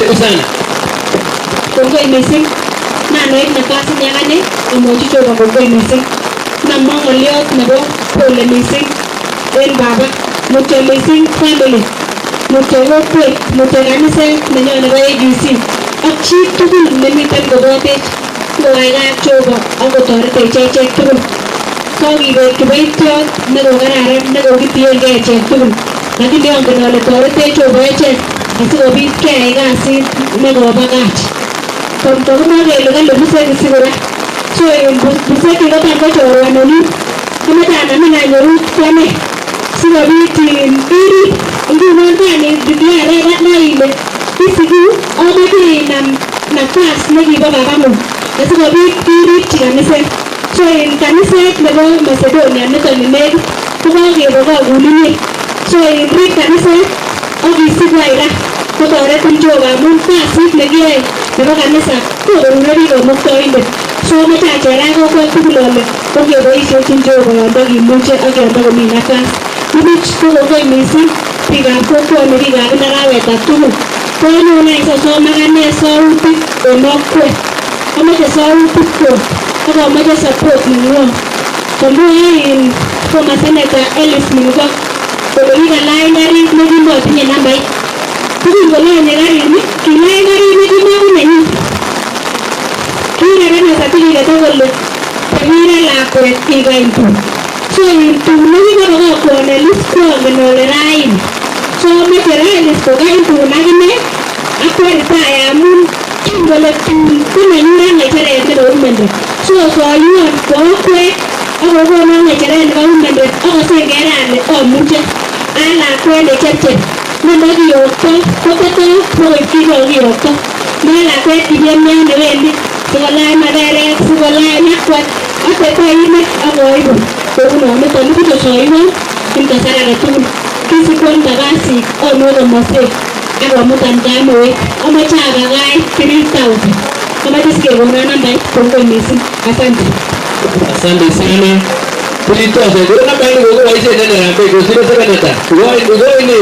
Karibu sana. Kongoi missing. Na noit nafasi nyang'ane amuchi choba kongoi missing. Na mong ngoliot nebo pole missing. En baba mutyo missing family. Mutyo kokwet, mutyo kaniset nenyo nebo AGC. Ak chi tugul nemiten kobotech kokaikab Jehova ak kotoretech echek tugul. Kokibet kiboitiot nekokararan nekokitiengei echek tugul. Lakini ongen ole toretech Jehova echek asikobit keyai kasit nekobakach. Kokimwa kele kale Buseki kora. So Buseki kotam ko chorwanenyu. Amoche anamin anyoru kwame sikobit irib ngunon kani declare na ile isiku omoche inam nafas nekibo babang'ung asikobit iripchi kaniset. So kaniset nebo Macedonia niton ni nekit kokokebo kokulinyi. So irib kaniset ak isikwai ra kotoretin Jehova amun kasit nekiyoe nebo kanisa kokorure biik komuktoindet. So amoche achera kokwet tugul ole kokeboisiechin Jehova yondo kimuche ak yondo komi nafas. Imuch kokongoi missing biikab kokwoni, biikab arawetab tugul. Konyone sosom akane sautik en okwet. Amoche sautik kyok ak amoche support neng'wong. Komwoe former Senator Ellis Mingok kole kikalany karit nekimotinye nambait. Tugul kolanye karini, kilany karit nekimaku nenyin. Kireren certificate kole kakire lakwet ikany tun. So tun nekikobokokwan Ellis kongen ole raini. So amoche Ellis kokany tun akine akweritaya amun kole tun konenyu ng'echeret nebo women rep. So koyuon kwo okwet akokonon ng'echeret nebo women rep akosengere ale amuche a lakwet nechepchep nemokiyokto koteto kokoib kikokiyokto. Mae lakwet kimiamia newendi sikolany maderek sikolany akwat atetoimet akoibu kounoniton nikuchosoiwon en kasar agetugul. Kisikwan kabasik onwe komoswek akomutan kamoek. Amoche abakach 3,000. Amoche sikekonon nambait. Kongoi missing. Asante. Asante sana. Tulitoa nambari kwa hiyo ndio ndio ndio ndio ndio ndio ndio ndio ndio